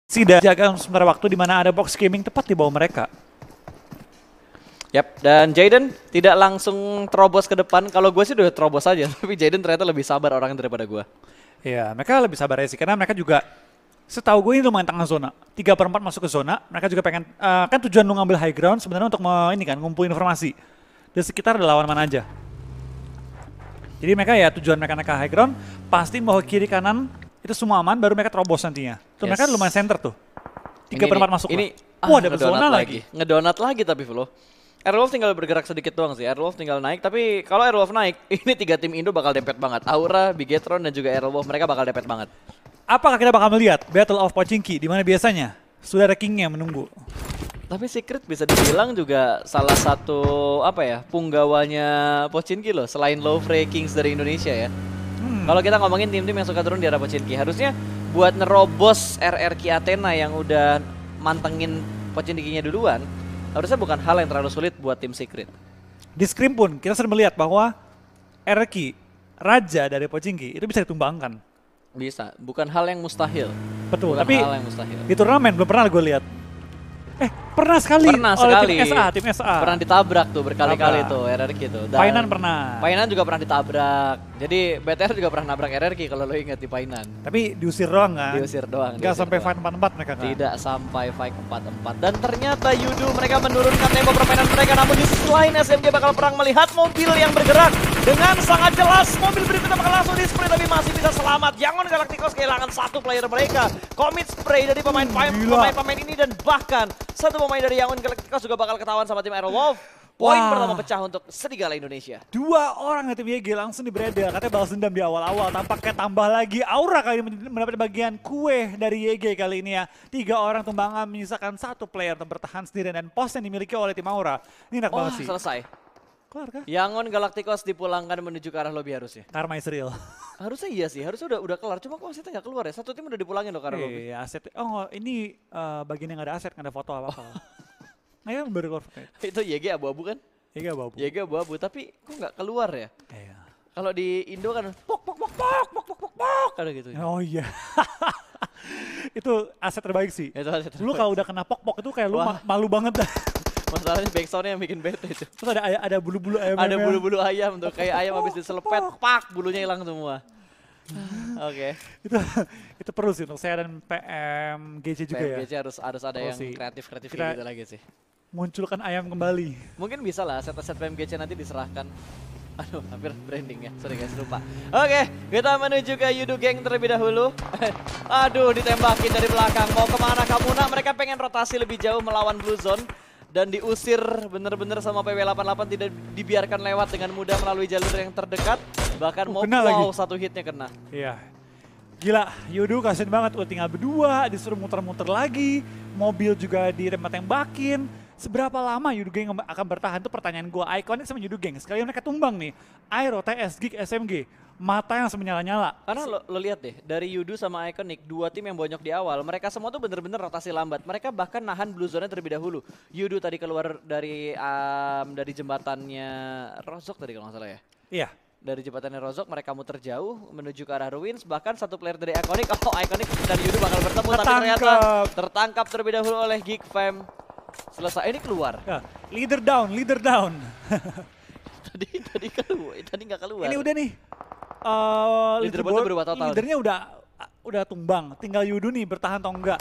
Tidak jaga sementara waktu di mana ada box gaming tepat di bawah mereka. Yap, dan Jaden tidak langsung terobos ke depan. Kalau gue sih udah terobos aja, tapi Jaden ternyata lebih sabar orangnya daripada gue. Ya, mereka lebih sabar aja sih, karena mereka juga, setahu gue ini lumayan tengah zona. 3/4 masuk ke zona, mereka juga pengen, kan tujuan lu ngambil high ground sebenarnya untuk ini kan, ngumpulin informasi. Di sekitar ada lawan mana aja. Jadi mereka ya tujuan mereka high ground, pasti mau kiri kanan, itu semua aman, baru mereka terobos nantinya. Tuh mereka lumayan center tuh. 3/4 masuk ini, lah. Wah, dapet zona lagi. Ngedonat lagi tapi Flo. Airwolf tinggal bergerak sedikit doang sih, Airwolf tinggal naik, tapi kalau Airwolf naik, ini 3 tim Indo bakal dempet banget. Aura, Bigetron, dan juga Airwolf, mereka bakal dempet banget. Apakah kita bakal melihat Battle of Pochinki, di mana biasanya sudah ada kingnya menunggu? Tapi Secret bisa dibilang juga salah satu, punggawanya Pochinki loh, selain Lowfrey Kings dari Indonesia ya. Kalau kita ngomongin tim-tim yang suka turun di arah Pochinki, harusnya buat nerobos RRQ Athena yang udah mantengin Pochinki-nya duluan, harusnya bukan hal yang terlalu sulit buat tim Secret. Di scrim pun kita sering melihat bahwa RRQ, raja dari Pochinki, itu bisa ditumbangkan. Bisa, bukan hal yang mustahil. Betul, bukan tapi hal yang mustahil. Di turnamen belum pernah gue lihat. Pernah sekali oleh tim SA. Pernah ditabrak tuh berkali-kali tuh RRQ tuh. Painan pernah. Painan juga pernah ditabrak. Jadi BTR juga pernah nabrak RRQ kalau lo ingat di Painan. Tapi diusir doang kan? Diusir doang. Gak sampai fight 4-4 mereka kan? Tidak sampai fight 4-4. Dan ternyata Yudu mereka menurunkan tempo permainan mereka. Namun di sisi lain SMG bakal perang melihat mobil yang bergerak. Dengan sangat jelas mobil berikutnya bakal langsung di-spray tapi masih bisa selamat. Yangon Galacticos kehilangan satu player mereka. Commit spray dari pemain ini dan bahkan satu pemain dari Yangon Galacticos juga bakal ketahuan sama tim Airwolf. Poin pertama pecah untuk Serigala Indonesia. 2 orang dari tim YG langsung di-bredel. Katanya balas dendam di awal-awal. Tampaknya tambah lagi Aura kali ini mendapat bagian kue dari YG kali ini ya. 3 orang tumbangan menyisakan 1 player untuk bertahan sendiri dan pos yang dimiliki oleh tim Aura. Ini enak banget sih. Selesai. Kelar kah? Yangon Galacticos dipulangkan menuju ke arah lobby harusnya. Karma is real. Harusnya iya sih, harusnya udah kelar. Cuma kok asetnya nggak keluar ya? Satu tim udah dipulangin loh ke arah lobby. Iya, aset. Oh, ini bagian yang nggak ada aset, nggak ada foto apa-apa. Nah, ya baru keluar. Itu YG abu-abu kan? YG abu-abu. YG abu-abu, tapi kok nggak keluar ya? Iya. Kalau di Indo kan pok ada gitu. Oh iya. Itu aset terbaik sih. Itu aset terbaik. Lu kalau udah kena pok itu kayak lu malu banget dah. Masalahnya backsoundnya yang bikin bete itu. Terus ada bulu-bulu ayam. Ada bulu-bulu ayam tuh, kayak ayam habis diselepet, pak, bulunya hilang semua. Oke. Itu perlu sih untuk saya dan PMGC juga ya. PMGC harus ada yang kreatif gitu lagi sih. Munculkan ayam kembali. Mungkin bisa lah set-set PMGC nanti diserahkan. Aduh, hampir branding ya. Sorry guys, lupa. Oke, kita menuju ke Yudu Gang terlebih dahulu. Aduh, ditembakin dari belakang. Mau kemana kamu nak? Mereka pengen rotasi lebih jauh melawan Blue Zone. Dan diusir bener-bener sama PW88 tidak dibiarkan lewat dengan mudah melalui jalur yang terdekat. Bahkan mau satu hitnya kena. Iya. Gila, Yudu kasian banget. Udah tinggal berdua, disuruh muter-muter lagi. Mobil juga tembakin. Seberapa lama Yudu Gang akan bertahan? Itu pertanyaan gue. Iconic sama Yudu Gang. Sekali mereka tumbang nih. Aero, TS, Geek, SMG. Mata yang menyala-nyala. Karena lo lihat deh, dari Yudu sama Iconic, 2 tim yang bonyok di awal, mereka semua tuh bener-bener rotasi lambat. Mereka bahkan nahan Blue Zone terlebih dahulu. Yudu tadi keluar dari jembatannya Rozok tadi kalau nggak salah ya. Iya. Dari jembatannya Rozok, mereka muter jauh menuju ke arah Ruins. Bahkan satu player dari Iconic, Iconic dan Yudu bakal bertemu. Tapi ternyata tertangkap terlebih dahulu oleh Geek Fam. Selesai, ini keluar. Ya, leader down. tadi nggak keluar. Ini udah nih. Leaderboardnya berubah total. Leadernya udah tumbang. Tinggal Yudu nih bertahan atau enggak.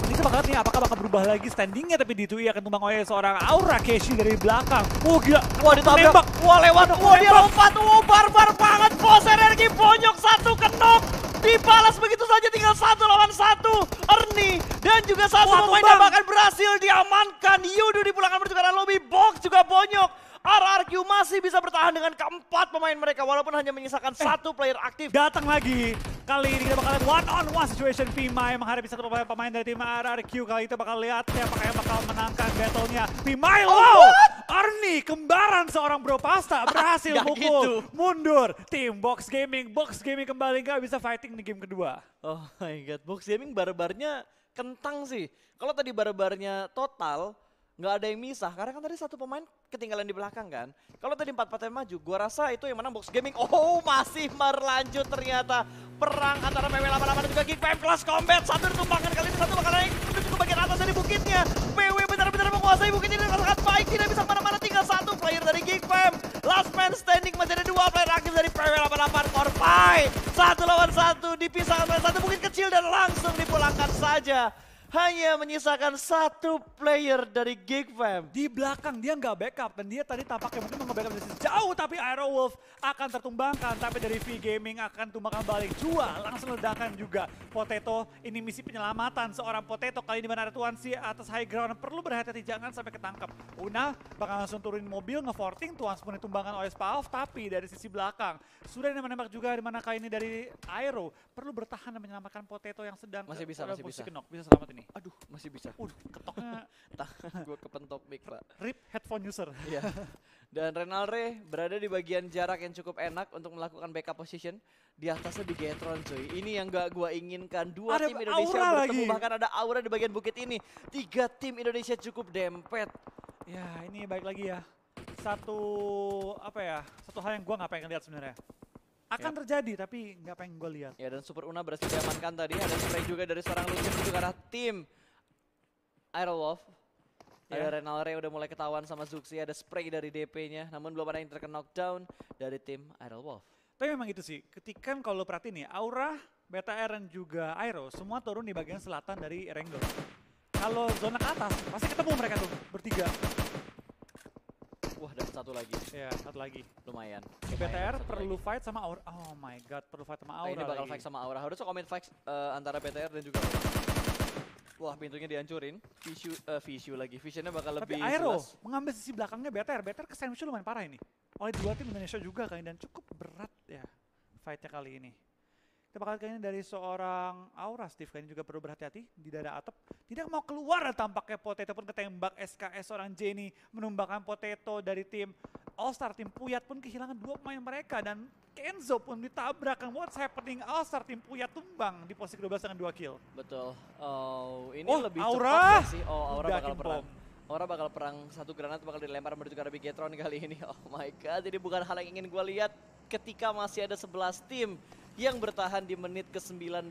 Ini kita bakal nih apakah bakal berubah lagi standingnya, tapi di Tui akan tumbang oleh seorang Aura Keshi dari belakang. Oh gila. Wah ditabrak. Wah lewat. Wah dia lompat. Wah barbar banget. Bos RRQ bonyok satu kenok. Dibalas begitu saja tinggal 1 lawan 1. Ernie dan juga satu pemainnya bahkan berhasil diamankan. Yudu dipulangkan menuju ke arah lobby. Box juga bonyok. RRQ masih bisa bertahan dengan keempat pemain mereka walaupun hanya menyisakan 1 player aktif. Datang lagi. Kali ini kita bakal lihat one-on-one situation Pimai menghadapi satu pemain dari tim RRQ. Kali itu bakal lihat siapa yang bakal menangkan battle-nya. Pimai, wow! Arnie, kembaran seorang Bro Pasta berhasil pukul. Gitu. Mundur. Tim Box Gaming kembali nggak bisa fighting di game kedua. Oh my god, Box Gaming barbarnya kentang sih. Kalau tadi barbarnya total, nggak ada yang misah karena kan tadi satu pemain ketinggalan di belakang kan. Kalau tadi 4-4 yang maju, gua rasa itu yang menang Box Gaming. Oh, masih berlanjut ternyata perang antara PW88 dan juga Geek Fam Class Combat. Satu ditumbangkan kali ini, satu bakal naik. sepertinya PW benar-benar menguasai bukit ini dengan sangat baik. Tidak bisa kemana-mana, tinggal satu player dari GigFam. Last man standing, masih ada dua player aktif dari PW88 Korpai. 1 lawan 1 dipisahkan oleh satu bukit kecil dan langsung dipulangkan saja. Hanya menyisakan satu player dari GigFam. Di belakang dia nggak backup dan dia tadi tampaknya mungkin mau nge-backup dari jauh, tapi Aero Wolf akan tertumbangkan, tapi dari V Gaming akan tumbangkan balik. Jua langsung ledakan juga. Potato, ini misi penyelamatan seorang Potato kali ini mana ada Tuansi atas high ground, perlu berhati-hati jangan sampai ketangkap. Una bakal langsung turunin mobil nge-forting, Tuans pun ditumbangkan oleh Spaov, tapi dari sisi belakang sudah menembak juga di mana kali ini dari Aero perlu bertahan dan menyelamatkan Potato yang sedang Masih bisa. kenok. Bisa selamat ini. Aduh, masih bisa. Ketoknya Tangan gue kepentok mic, Pak. rip headphone user. Iya. Dan Renalre berada di bagian jarak yang cukup enak untuk melakukan backup position. Di atasnya Bigetron, cuy. Ini yang gak gue inginkan. Dua Ada tim Indonesia aura bertemu, lagi. bahkan ada aura di bagian bukit ini. 3 tim Indonesia cukup dempet. Ya ini baik lagi ya. Satu hal yang gue nggak pengen lihat sebenarnya. Akan terjadi tapi nggak pengen gue lihat. Ya, dan Super Una berhasil diamankan tadi. Ada spray juga dari seorang Lucian menuju ke arah tim Aerowolf. Ada Renalre yang udah mulai ketahuan sama Zuxi. Ada spray dari DP-nya. Namun belum ada yang terkena knockdown dari tim Aerowolf. Tapi memang itu sih. Ketika kalau perhatiin nih, Aura, BTR dan juga Aero semua turun di bagian selatan dari Erangel. Kalau zona ke atas pasti ketemu mereka tuh bertiga. Wah, dan satu lagi. Ya satu lagi. Lumayan. BTR Satu perlu lagi. fight sama Aura. Oh my god, perlu fight sama Aura. Ini bakal lagi. fight sama Aura. Harusnya komen fight antara BTR dan juga Aura. Wah, pintunya dihancurin. Visu lagi. Visionnya bakal Tapi lebih Aero jelas. mengambil sisi belakangnya BTR. BTR kesan lumayan parah ini. Oleh dua tim Indonesia juga kali ini, dan cukup berat ya fightnya kali ini. Kita bakal kayaknya dari seorang Aura, Steve kayaknya juga perlu berhati-hati di dada atap. Tidak mau keluar tampaknya Potato pun ketembak. SKS seorang Jenny menumbangkan Potato dari tim All-Star. Tim Puyat pun kehilangan 2 pemain mereka dan Kenzo pun ditabrak. What's happening? All-Star tim Puyat tumbang di posisi 12 dengan 2 kill. Betul. Oh, ini Oh, lebih Aura! cepat gak sih? Oh, Aura Udah bakal kill perang. bomb. Aura bakal perang, satu granat bakal dilempar menuju ke arah Bigetron kali ini. Oh my god, ini bukan hal yang ingin gue lihat ketika masih ada 11 tim yang bertahan di menit ke-19.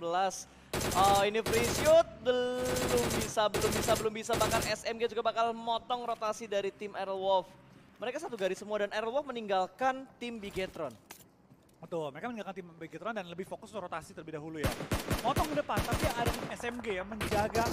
Oh, ini free shoot, belum bisa. Bahkan SMG juga bakal motong rotasi dari tim Aerowolf. Mereka satu garis semua dan Aerowolf meninggalkan tim Bigetron. Betul, mereka meninggalkan tim Bigetron dan lebih fokus ke rotasi terlebih dahulu ya. Motong ke depan, tapi ada tim SMG yang menjaga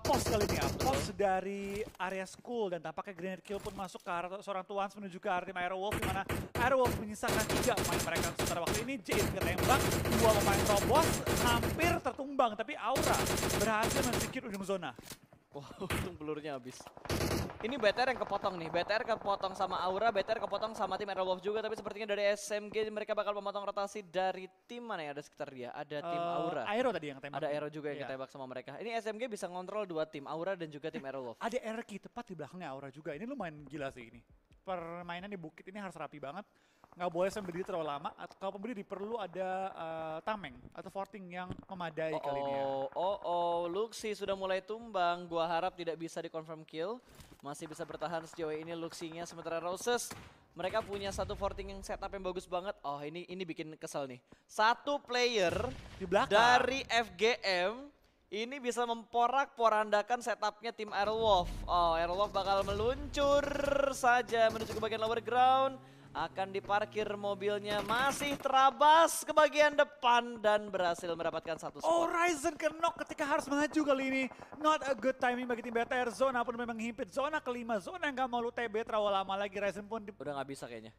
pos kali ini ya. Pos dari area school dan tampaknya grenade kill pun masuk ke arah seorang Tuans menuju ke arah tim Aerowolf, di mana Aerowolf menyisakan 3 pemain mereka. Sementara waktu ini Jade ketembak, 2 pemain Robos hampir tertumbang, tapi Aura berhasil men-secure ujung zona. Wah, untung pelurnya habis. Ini BTR yang kepotong nih. BTR kepotong sama Aura, BTR kepotong sama tim Aerowolf juga. Tapi sepertinya dari SMG mereka bakal memotong rotasi dari tim mana yang ada sekitar dia. Ada tim Aura. Aero tadi yang tembak. Ada Aero juga yang Iya. ketembak sama mereka. Ini SMG bisa ngontrol 2 tim, Aura dan juga tim Aerowolf. Ada Erki tepat di belakangnya Aura juga. Ini lumayan gila sih ini. Permainan di bukit ini harus rapi banget. Nggak boleh sampai berdiri terlalu lama. Atau kalau berdiri perlu ada tameng atau forting yang memadai kali ini ya. Luxi sudah mulai tumbang. Gua harap tidak bisa di-confirm kill. Masih bisa bertahan sejauh ini Luxinya. Sementara Roses, mereka punya satu forting yang setup yang bagus banget. Oh, ini bikin kesel nih. Satu player Di belakang. dari FGM ini bisa memporak-porandakan setupnya tim Aerowolf. Oh, Aerowolf bakal meluncur saja menuju ke bagian lower ground. Akan diparkir mobilnya, masih terabas ke bagian depan dan berhasil mendapatkan satu spot. Oh, Ryzen kenok ketika harus maju kali ini. Not a good timing bagi tim BTR. Zona pun memang himpit. Zona kelima, zona yang gak mau lu TB terlalu lama lagi. Ryzen pun Udah nggak bisa kayaknya.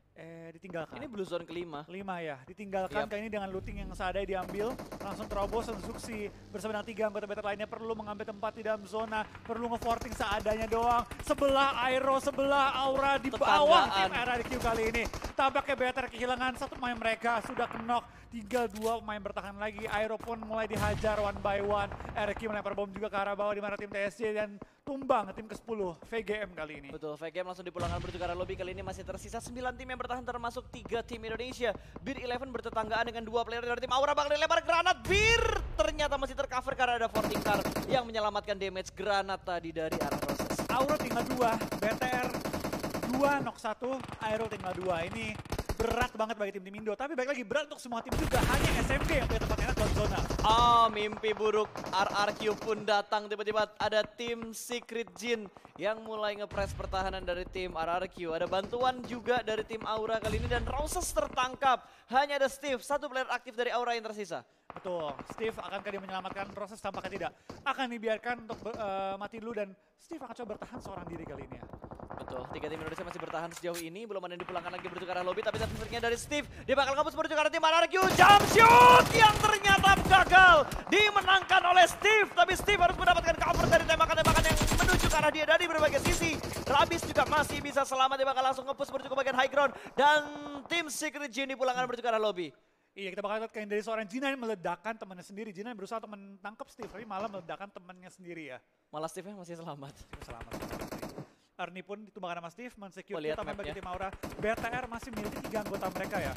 ditinggalkan. Ini blue zone kelima. 5 ya, ditinggalkan Yap. kali ini dengan looting yang seadanya diambil. Langsung terobos dan Zuxi bersama dengan 3 anggota BTR lainnya perlu mengambil tempat di dalam zona. Perlu nge-forting seadanya doang. Sebelah Aero, sebelah Aura, di bawah tim RRQ kali ini. Tampaknya BTR kehilangan satu pemain mereka, sudah kenok. Tinggal 2 pemain bertahan lagi. Aero pun mulai dihajar one by one. RRQ melempar bom juga ke arah bawah di mana tim TSJ dan tumbang tim ke-10 VGM kali ini. Betul, VGM langsung dipulangkan menuju ke arah lobby. Kali ini masih tersisa 9 tim yang bertahan termasuk 3 tim Indonesia. Bir 11 bertetanggaan dengan 2 player dari tim Aura, bakal dilempar granat. Bir ternyata masih tercover karena ada Forting Car yang menyelamatkan damage granat tadi dari arah Roses. Aura tinggal 2, BTR 2, knock 1, Aero tinggal 2. Ini berat banget bagi tim-tim Indo, tapi baik lagi berat untuk semua tim juga. Hanya SMG yang punya tempat enak buat zona. Mimpi buruk RRQ pun datang. Tiba-tiba ada tim Secret Jin yang mulai ngepres pertahanan dari tim RRQ. Ada bantuan juga dari tim Aura kali ini dan Roses tertangkap. Hanya ada Steve, satu player aktif dari Aura yang tersisa. Betul, Steve akankah dia menyelamatkan proses, tampaknya tidak. Akan dibiarkan untuk mati dulu dan Steve akan coba bertahan seorang diri kali ini ya. Betul, 3 tim Indonesia masih bertahan sejauh ini. Belum ada yang dipulangkan lagi menuju ke arah lobby. Tapi sepertinya dari Steve, dia bakal ngapus menuju ke arah tim RRQ. Jump shoot yang ternyata gagal. Dimenangkan oleh Steve. Tapi Steve harus mendapatkan cover dari tembakan-tembakan yang menuju ke arah dia dari berbagai sisi. Rabis juga masih bisa selamat. Dia bakal langsung ngepus menuju ke bagian high ground. Dan tim Secret Jin dipulangkan menuju ke arah lobby. Iya, kita bakal lihat kayak dari seorang Jinan meledakkan temannya sendiri. Jinan berusaha untuk menangkap Steve, tapi malah meledakkan temannya sendiri ya. Malah Steve-nya masih selamat. Selamat. Ernie pun ditumbangkan sama Steve, men-secure Lihat utama bagi mapnya. tim Aura. BTR masih memiliki 3 anggota mereka ya.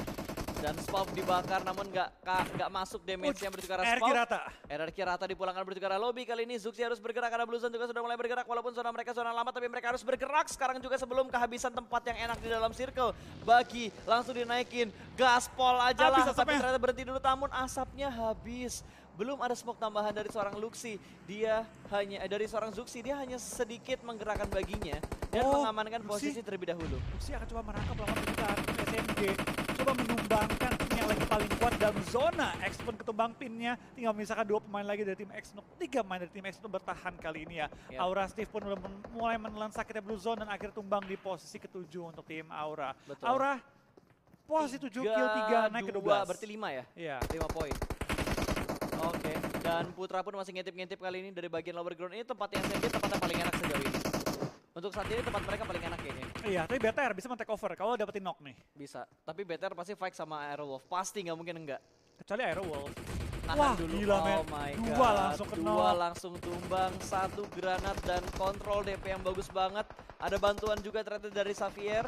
Dan Spav dibakar namun nggak masuk damage-nya menuju ke arah RRQ Spav. rata. RRQ rata dipulangkan menuju ke arah lobby. Kali ini Zuxi harus bergerak karena Blue Zone juga sudah mulai bergerak. Walaupun zona mereka zona lama tapi mereka harus bergerak sekarang juga sebelum kehabisan tempat yang enak di dalam circle. Bagi langsung dinaikin. Gaspol aja lah. Habis Tapi asapnya. ternyata berhenti dulu namun asapnya habis. Belum ada smoke tambahan dari seorang Luxi. Dia hanya dari seorang Zuxi dia hanya sedikit menggerakkan baginya dan mengamankan Luxi. posisi terlebih dahulu. Luxi akan coba merangkap lawan kita SMG. Coba menumbangkan tim yang lagi paling kuat dalam zona. X pun ketumbang pinnya. Tinggal memisahkan 2 pemain lagi dari tim X. 3 pemain dari tim X untuk bertahan kali ini ya. Yep. Aura Steve pun udah mulai menelan sakitnya Blue Zone dan akhirnya tumbang di posisi ke-7 untuk tim Aura. Betul. Aura posisi 7 kill 3 naik ke 12. Berarti 5 ya? Iya. 5 poin. Oke, dan Putra pun masih ngintip-ngintip kali ini dari bagian lower ground. Ini tempat yang SMG tempat yang paling enak sejauh ini. Untuk saat ini tempat mereka paling enak kayaknya. Iya, tapi BTR bisa men-take over kalau dapetin knock nih. Bisa, tapi BTR pasti fight sama Aerowolf. Pasti nggak mungkin enggak. Kecuali Aerowolf. Tahan Wah, dulu. gila, men. Oh my god. Dua langsung kena. Dua langsung tumbang, 1 granat dan kontrol DP yang bagus banget. Ada bantuan juga ternyata dari Xavier.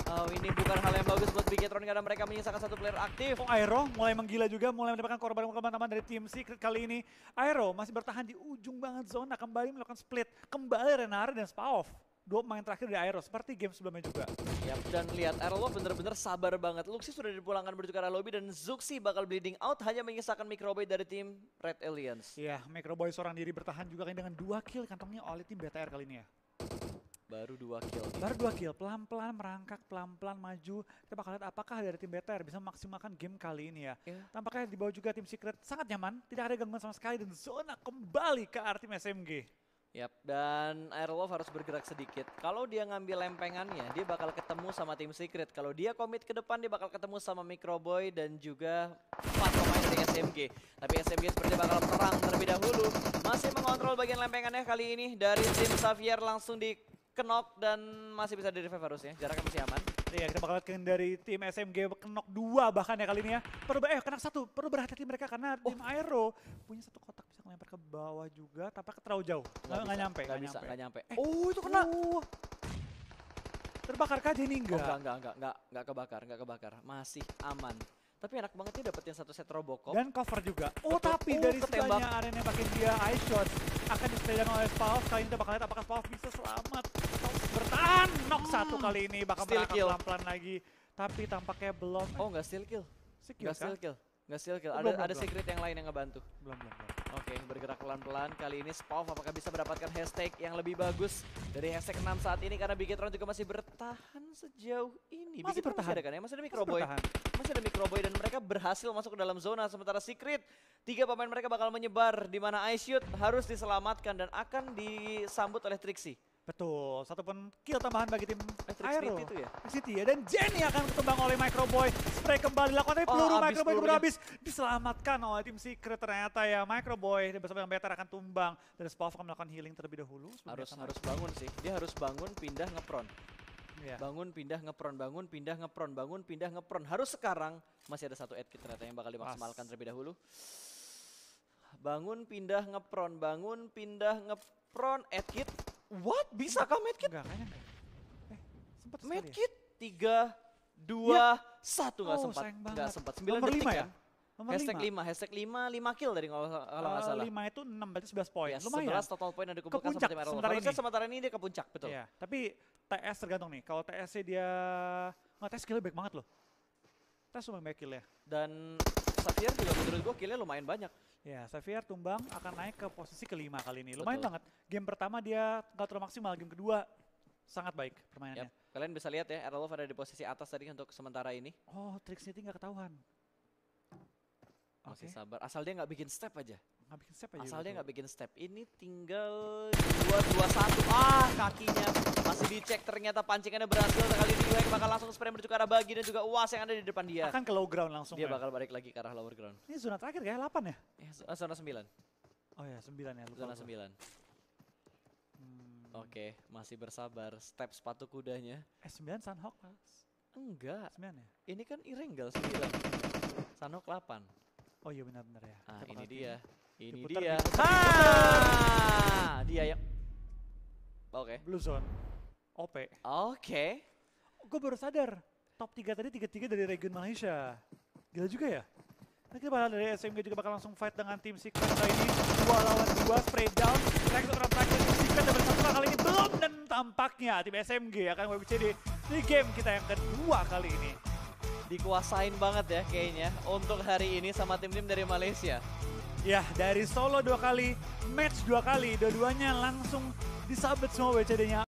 Oh, ini bukan hal yang bagus buat Bigetron karena mereka menyisakan 1 player aktif. Oh, Aero mulai menggila juga, mulai mendapatkan korban-korban tambahan dari tim Secret kali ini. Aero masih bertahan di ujung banget zona, kembali melakukan split. Kembali Renare dan Spaov. 2 pemain terakhir dari Aero, seperti game sebelumnya juga. Yap, dan lihat Aerowolf bener-bener sabar banget. Luxi sudah dipulangkan menuju ke arah lobby dan Zuxi bakal bleeding out hanya menyisakan Microboy dari tim Red Aliens. Iya, Microboy seorang diri bertahan juga dengan 2 kill kantongnya oleh tim BTR kali ini ya. Baru 2 kill. Baru 2 kill, pelan-pelan merangkak, pelan-pelan maju. Kita bakal lihat apakah dari tim BTR bisa memaksimalkan game kali ini ya. Tampaknya di bawah juga tim Secret sangat nyaman, tidak ada gangguan sama sekali dan zona kembali ke arah tim SMG. Yap, dan Aerowolf harus bergerak sedikit. Kalau dia ngambil lempengannya, dia bakal ketemu sama tim Secret. Kalau dia komit ke depan, dia bakal ketemu sama Microboy dan juga 4 pemain dari SMG. Tapi SMG seperti bakal perang terlebih dahulu. Masih mengontrol bagian lempengannya kali ini dari tim Xavier langsung di knock dan masih bisa di revive harusnya. Jaraknya masih aman. Iya, kita bakal lihat dari tim SMG knock 2 bahkan ya kali ini ya. Kena 1, perlu berhati-hati mereka karena tim Aero punya 1 kotak bisa ngelempar ke bawah juga, tapi terlalu jauh. Nggak nyampe. Nggak nyampe. Oh, itu kena. Terbakarkah dia ini enggak? Nggak kebakar. Masih aman. Tapi enak banget dia dapetin 1 set Robocop. Dan cover juga. Betul. Tapi dari ketembak. sebelahnya arena pakai dia ice shot akan disediakan oleh Spaov. Kali ini kita bakal lihat apakah Spaov bisa selamat. Bertahan, knock 1 kali ini bakal merangkak pelan-pelan lagi. Tapi tampaknya belum. Oh, nggak steal kill. Secure Nggak steal kill. Belum. Ada secret yang lain yang ngebantu. Belum. Oke, bergerak pelan-pelan. Kali ini Spav apakah bisa mendapatkan hashtag yang lebih bagus dari hashtag 6 saat ini karena Bigetron juga masih bertahan sejauh ini. Masih Bigetron bertahan. Masih ada kan ya? Masih ada Microboy dan mereka berhasil masuk ke dalam zona sementara Secret 3 pemain mereka bakal menyebar di mana iShoot harus diselamatkan dan akan disambut oleh Trixie. Betul, 1 pun kill tambahan bagi tim Trixie Aero. itu ya? Trixie ya, dan Jenny akan ketumbang oleh Microboy. Spray kembali dilakukan, tapi peluru Microboy keburu habis. Diselamatkan oleh tim Secret ternyata ya. Microboy bersama dengan BTR akan tumbang. Dan Spav akan melakukan healing terlebih dahulu. Harus bangun sih, dia harus bangun pindah ngepron. Yeah. Bangun pindah ngepron. Harus sekarang masih ada 1 edge kit ternyata yang bakal dimaksimalkan terlebih dahulu. Bangun pindah ngepron, edge kit. What? Bisakah medkit? Enggak, kayaknya enggak. Sempat sekali Medkit 3, 2, 1 nggak sempat. sayang banget. Nggak sempat. 9 Nomor detik 5 kan? ya? Nomor Hashtag 5 kill dari kalau nggak salah. 5 itu 6, berarti 11 poin. Ya, Lumayan. 11 total poin yang dikumpulkan Ke puncak sama tim Aerowolf. sementara Harusnya ini. sementara ini dia ke puncak, betul. Iya, tapi TS tergantung nih. Kalau TS-nya dia... Nggak, TS skillnya baik banget loh. TS cuma baik kill ya. Dan Xavier juga menurut gue killnya lumayan banyak. Ya, Xavier tumbang akan naik ke posisi kelima kali ini. Lumayan Betul. banget. Game pertama dia nggak terlalu maksimal, game kedua sangat baik permainannya. Yap. Kalian bisa lihat ya, Aerolov ada di posisi atas tadi untuk sementara ini. Oh, trik City nggak ketahuan. Masih Oke. sabar, asal dia nggak bikin step aja. Nggak bikin step aja. Asal dia betul. nggak bikin step. Ini tinggal 2-2-1. Ah, kakinya masih dicek, ternyata pancingannya berhasil. Kali ini Weng bakal langsung spray menuju ke arah Bagi dan juga UAS yang ada di depan dia. Akan ke low ground langsung. Dia ya. bakal balik lagi ke arah lower ground. Ini zona terakhir kayak 8 ya? Zona 9. Oh ya, 9 ya. Lupa Zona gua. 9. Oke, masih bersabar. Step sepatu kudanya. 9 Sunhawk Mas. Enggak, 9 ya? ini kan Irenggal 9. Sanok 8. Oh iya benar-benar ya. Ah, Kita ini bakal dia. Ini Diputar, dia. diputar, Dia yang Oke. Blue Zone. OP. Oke. Gue baru sadar. Top 3 tadi 3-3 dari region Malaysia. Gila juga ya. Nanti bakal dari SMG juga bakal langsung fight dengan tim Secret kali ini. 2 lawan 2, spray down. Rex orang terakhir tim Secret dan bersatu kali ini belum. Dan tampaknya tim SMG akan WBCD di game kita yang kedua kali ini. Dikuasain banget ya kayaknya untuk hari ini sama tim-tim dari Malaysia. Ya, dari solo 2 kali, match 2 kali, dua-duanya langsung disabet semua WCD-nya.